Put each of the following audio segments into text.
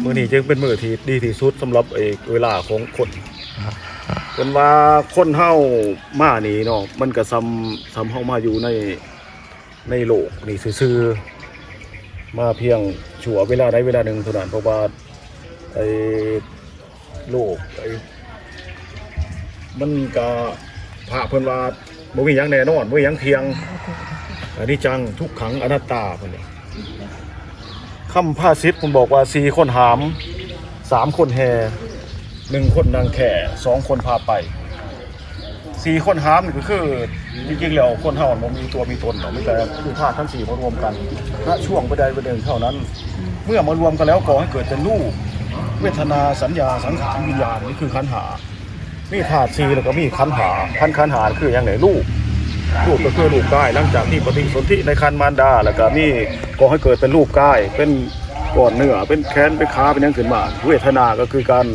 มื้อนี้จึงเป็นมื้อที่ดีที่สุดสำหรับเวลาของคนเพิ่นว่าคนเฮามานี่เนาะมันก็ซ้ำเฮามาอยู่ในโลกนี่ซื่อๆมาเพียงชั่วเวลาใดเวลาหนึ่งเท่านั้นเพราะว่าโลกมันก็พระเพิ่นว่าบ่มีหยังแน่นอนบ่มีหยังเที่ยงอนิจจังทุกขังอนัตตาเพิ่นนี่คำภาษิตผมบอกว่า4คนหาม3คนแห่1คนนางแข่2คนพาไป4คนหามนี่ก็คือจริงๆแล้วคนเฮาบ่มีตัวมีตนเนาะมีแต่คือธาตุทั้ง4มารวมกันณช่วงใดประเด็นเท่านั้นเมื่อมารวมกันแล้วก่อให้เกิดเป็นรูปเวทนาสัญญาสังขารวิญญาณนี่คือขันธ์5มีธาตุ4แล้วก็มีขันธ์5ขันธ์5คืออย่างไหนรูปก็คือรูปกายหลังจากที่ปฏิสนธิในครรภ์มารดาแล้วก็มีก่อให้เกิดเป็นรูปกายเป็นก้อนเนื้อเป็นแขนเป็นขาเป็นอย่างขึ้นมาเวทนาก็คือการ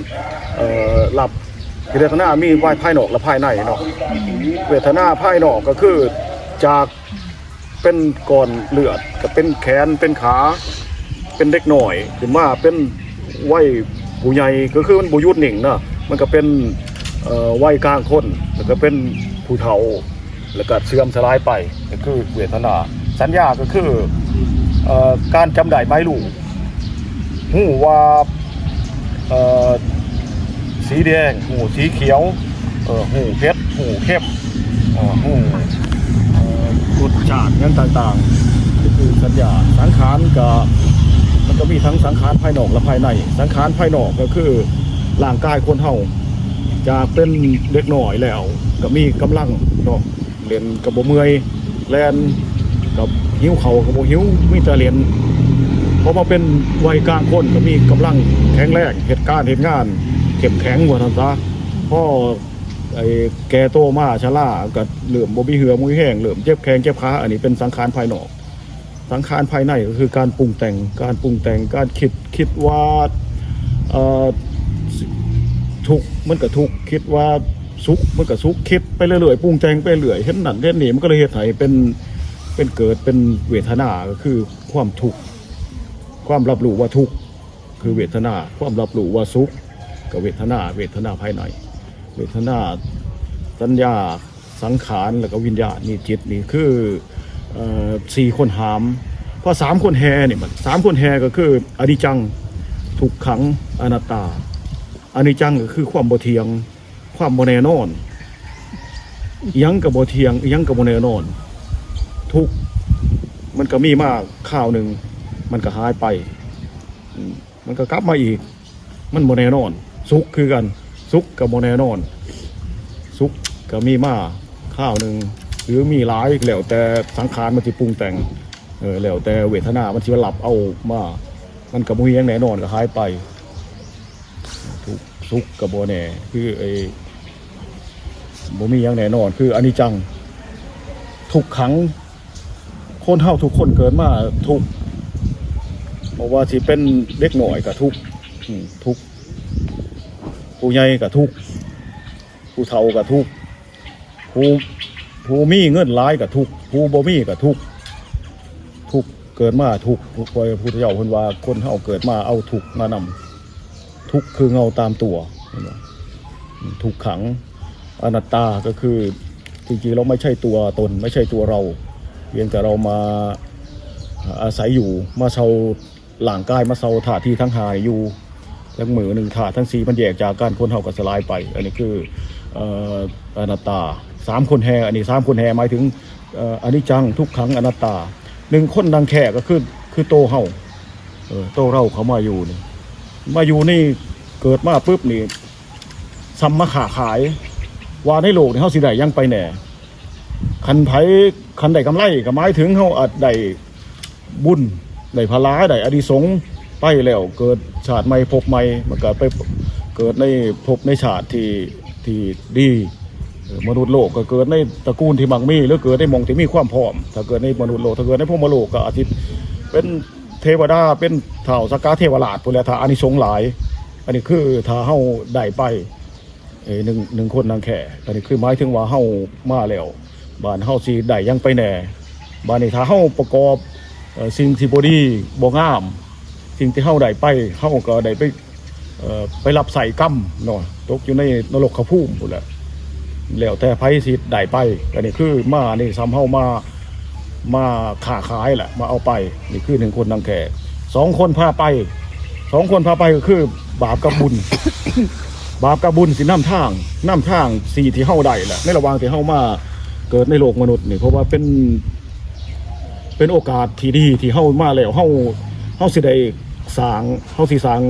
หลับเวทนามีภายนอกและภายในเนาะเวทนาภายนอกก็คือจากเป็นก้อนเลือดก็เป็นแขนเป็นขาเป็นเด็กหน่อยขึ้นมาเป็นวัยผู้ใหญ่ก็คือมันบ่หยุดนิ่งเนาะมันก็เป็นวัยกลางคนแล้วก็เป็นผู้เฒ่าแล้วก็เสื่อมสลายไปก็คือเวทนาสัญญาก็คือการจำได้ใบลูกหูว่าสีแดงหูสีเขียวหูเพชรหูเข้มหูรสชาติอย่างต่างๆก็คือสัญญาสังขารก็มันก็มีทั้งสังขารภายนอกและภายในสังขารภายนอกก็คือร่างกายคนเฮาจากเป็นเล็กน้อยแล้วก็มีกำลังเนาะเรียนกับบ่เมื่อยแลนกับหิวเข่ากับบ่หิวมีแต่เรียนพอมาเป็นวัยกลางคนก็มีกำลังแข็งแรงเหตุการณ์เหตุงานเข้มแข็งว่าซั่นซะพอแก่โตมาชราก็เริ่มบ่มีเหือบ่มีแห้งเริ่มเจ็บแข้งเจ็บขาอันนี้เป็นสังขารภายนอกสังขารภายในก็คือการปรุงแต่งการคิดว่าทุกข์มันก็ทุกข์คิดว่าสุขมันก็สุขคิดไปเรื่อยๆปรุงแต่งไปเรื่อยเห็นนั่นเห็นนี่มันก็เลยเฮ็ดให้เป็นเกิดเป็นเวทนาก็คือความทุกข์ความรับรู้ว่าทุกข์คือเวทนาความรับรู้ว่าสุขกับเวทนาภายในเวทนาสัญญาสังขารแล้วก็วิญญาณนี่จิตนี่คือ4คนหามเพราะ3คนแฮนี่มัน3คนแฮก็คืออนิจจังทุกขังอนัตตาอนิจจังก็คือความบ่เที่ยงความบ่แน่นอนยังกับบ่เที่ยงยังกับบ่แน่นอนทุกมันก็มีมาข้าวหนึ่งมันก็หายไปมันก็กลับมาอีกมันบ่แน่นอนสุขคือกันสุขกับบ่แน่นอนสุขก็มีมาข้าวหนึ่งหรือมีหลายแล้วแต่สังขารมันสิปรุงแต่งแล้วแต่เวทนามันสิหลับเอามามันก็บ่มีหยังแน่นอนก็หายไปทุกสุขกับบ่แน่คือบ่มีหยังแน่นอนคืออนิจจังทุกขังคนเฮาทุกคนเกิดมาทุกเพราะว่าสิเป็นเด็กหน่อยก็ทุกผู้ใหญ่ก็ทุกผู้เฒ่าก็ทุกผู้มีเงินหลายก็ทุกผู้บ่มีก็ทุกเกิดมาทุกพระพุทธเจ้าเพิ่นว่าคนเฮาเกิดมาเอาทุกมานำทุกคือเงาตามตัวทุกขังอนัตตาก็คือจริงๆเราไม่ใช่ตัวตนไม่ใช่ตัวเราเพียงแต่เรามาอาศัยอยู่มาเช่าหลังกายมาเช่าถาที่ทั้งหายอยู่แล้วมือหนึ่งถาทั้ง4มันแยกจากกันคนเฮาก็สลายไปอันนี้คืออนัตตา3คนแห่อันนี้3คนแห่หมายถึงอนิจจังทุกขังอนัตตา1คนดังแค่ก็คือโตเฮาโตเราเขามาอยู่นี่เกิดมาปุ๊บนี่ซ้ำมาขาขายว่าในโลกนี่เฮาสิได้ยังไปแหน่คันได้กำไรก็หมายถึงเฮาอาจได้บุญได้พลาได้อดิสงส์ไปแล้วเกิดชาติใหม่ภพใหม่มันก็ไปเกิดในภพในชาติที่ดีมนุษย์โลกก็เกิดในตระกูลที่มั่งมีหรือเกิดในหม่องที่มีความพร้อมถ้าเกิดในมนุษย์โลกถ้าเกิดในพรหมโลกก็อาจจะเป็นเทวดาเป็นเท้าสักกะเทวราชพุ่นแหละถ้าอานิสงส์หลายอันนี้คือถ้าเฮาได้ไปหนึ่งคนนางแข่อันนี้คือหมายถึงว่าเฮามาแล้วบ้านเฮาสิได้ยังไปแหน่บ้านนี้ถ้าเฮาประกอบสิ่งที่บ่ดีบ่งาม สิ่งที่เฮาได้ไปเฮาก็ได้ไปรับใส่กรรมเนาะตกอยู่ในนรกเขาภูมิพุ่นแหละแล้วแต่ไผสิได้ไปก็นี่คือมานี่ซ้ำเฮามาค้าขายแหละมาเอาไปนี่คือ1คนนางแขก2คนพาไป2คนพาไปก็คือบาปกับบุญ บาปกับบุญสินำทางสี่ที่เฮาได้แหละในระหว่างที่เฮามาเกิดในโลกมนุษย์นี่เพราะว่าเป็นโอกาสที่ดีที่เฮามาแล้วเฮาสิได้สร้างเฮาสิสร้าง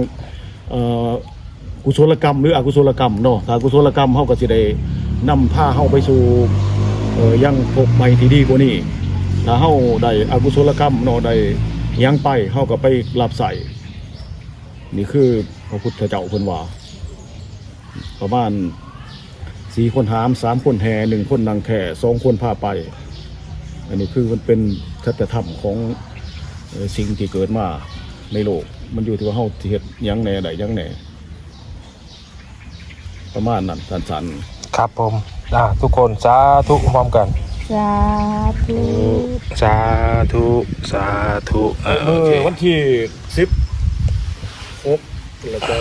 กุศลกรรมหรืออกุศลกรรมเนาะถ้ากุศลกรรมเฮาก็สิได้นำพาเฮาไปสู่ยังพบใหม่ที่ดีกว่านี้ถ้าเฮาได้อกุศลกรรมเนาะได้ยังไปเฮาก็ไปรับใส่นี่คือพระพุทธเจ้าเพิ่นว่าประมาณ4 คนหาม3 คนแห่1 คนนางแค่2 คนพาไปอันนี้คือมันเป็นสัจธรรมของสิ่งที่เกิดมาในโลกมันอยู่ที่ว่าเฮาสิเฮ็ดหยังแหน่ได้หยังแหน่ประมาณนั้นสั้น ครับผมทุกคนสาธุพร้อมกัน สาธุ สาธุสาธุโอเค วันที่16แล้วก็